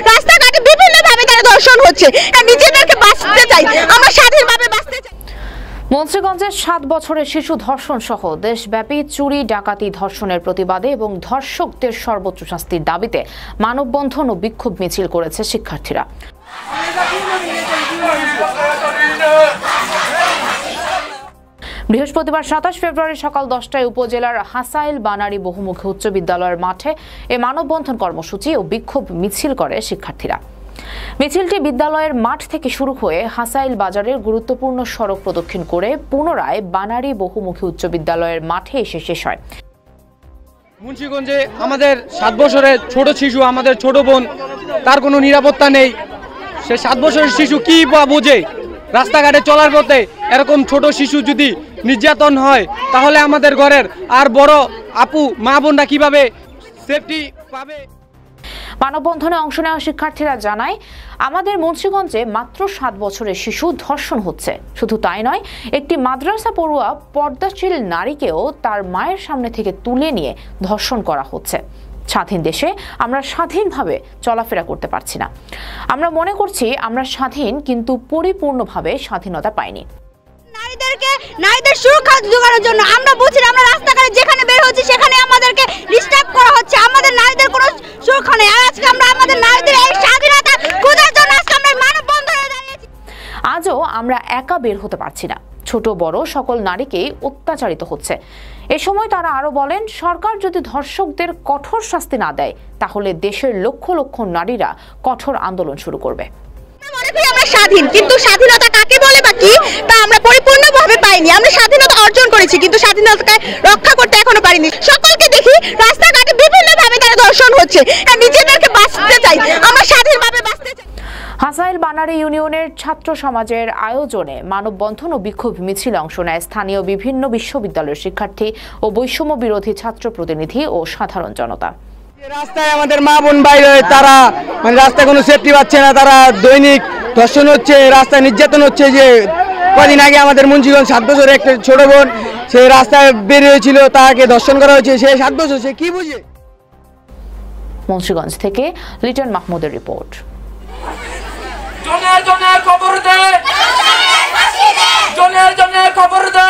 রাস্তাঘাটে বিভিন্নভাবে তারা ধর্ষণ হচ্ছে। নিজেদেরকে বাঁচতে চাই, আমরা স্বাধীনভাবে বাঁচতে চাই। মুন্সিগঞ্জের 7 বছরের শিশু ধর্ষণ সহ দেশব্যাপী চুরি ডাকাতি ধর্ষণের প্রতিবাদে এবং ধর্ষকদের সর্বোচ্চ শাস্তির দাবিতে মানববন্ধন ও বিক্ষোভ মিছিল করেছে শিক্ষার্থীরা। বৃহস্পতিবার 27 ফেব্রুয়ারি সকাল 10টায় উপজেলার হাসাইল বানারী বহুমুখী উচ্চ বিদ্যালয়ের মাঠে এ মানববন্ধন কর্মসূচি ও বিক্ষোভ মিছিল করে শিক্ষার্থীরা। মিছিলটি বিদ্যালয়ের মাঠ থেকে শুরু হয়ে হাসাইল বাজারের গুরুত্বপূর্ণ সড়ক প্রদক্ষিণ করে পুনরায় বানারী বহুমুখী উচ্চ বিদ্যালয়ের মাঠে এসে শেষ হয়। মুন্সিগঞ্জে আমাদের 7 বছরের ছোট শিশু, আমাদের ছোট বোন, তার কোনো নিরাপত্তা নেই। সে 7 বছরের শিশু কি বা বোঝে? রাস্তাঘাটে চলার পথে এরকম ছোট শিশু যদি নির্যাতন হয় তাহলে আমাদের ঘরের আর বড় আপু মা বোনরা কিভাবে সেফটি পাবে? মানববন্ধনে অংশ নেওয়া শিক্ষার্থীরা জানায়, আমাদের মুন্সিগঞ্জে মাত্র 7 বছরের শিশু ধর্ষণ হচ্ছে। শুধু তাই নয়, একটি মাদ্রাসা পড়ুয়া পর্দাশীল নারীকেও তার মায়ের সামনে থেকে তুলে নিয়ে ধর্ষণ করা হচ্ছে। স্বাধীন দেশে আমরা স্বাধীনভাবে চলাফেরা করতে পারছি না। আমরা মনে করছি আমরা স্বাধীন, কিন্তু পরিপূর্ণভাবে স্বাধীনতা পাইনি। নারীদের সুরক্ষা জোগানোর জন্য আমরা বুঝি না, আমরা রাস্তাঘাটে যেখানে বের হচ্ছি সেখানে আমাদেরকে ডিস্টার্ব করা হচ্ছে। আমাদের নারীদের কোনো সুরক্ষা নেই। আর আজকে আমরা আমাদের নারীদের এই স্বাধীনতা খোঁজার জন্য আজকে আমরা মানববন্ধনে দাঁড়িয়েছি। আজও আমরা একা বের হতে পারছি না। ছোট বড় সকল নারীকেই অত্যাচারিত হচ্ছে। এ সময় তারা আরো বলেন, সরকার যদি ধর্ষকদের কঠোর শাস্তি না দেয় তাহলে দেশের লক্ষ লক্ষ নারীরা কঠোর আন্দোলন শুরু করবে। আমরা স্বাধীন, কিন্তু স্বাধীনতা কাকে বলে বা কি তা আমরা পরিপূর্ণভাবে পাইনি। আমরা স্বাধীনতা অর্জন করেছি, কিন্তু স্বাধীনতাকে রক্ষা করতে এখনো পারিনি। সকলকে দেখি রাস্তাঘাটে বিভিন্নভাবে তারা ধর্ষণ হচ্ছে। নিজেদেরকে বাঁচতে চাই, আমরা স্বাধীনভাবে বাঁচতে চাই। হাসাইল বানারী ইউনিয়নের ছাত্র সমাজের আয়োজনে মানববন্ধন ও বিক্ষোভ মিছিলে অংশ নেয় স্থানীয় বিভিন্ন বিশ্ববিদ্যালয়ের শিক্ষার্থী ও বৈষম্য বিরোধী ছাত্র প্রতিনিধি ও সাধারণ জনতা। রাস্তায় আমাদের মা বোন বাইরে, তারা মানে রাস্তায় কোনো সেফটি পাচ্ছে না, তারা দৈনিক ধর্ষণ হচ্ছে, রাস্তায় নির্যাতন হচ্ছে। যে কদিন আগে আমাদের মুন্সিগঞ্জ 7 বছরের একটা ছোট বোন, সে রাস্তায় বের হয়েছিল, তাকে ধর্ষণ করা হয়েছে। সে 7 বছর, সে কি বুঝে? মুন্সিগঞ্জ থেকে লিটন মাহমুদের রিপোর্ট। জনের জনের খবর দে, জনের জনের খবর দে।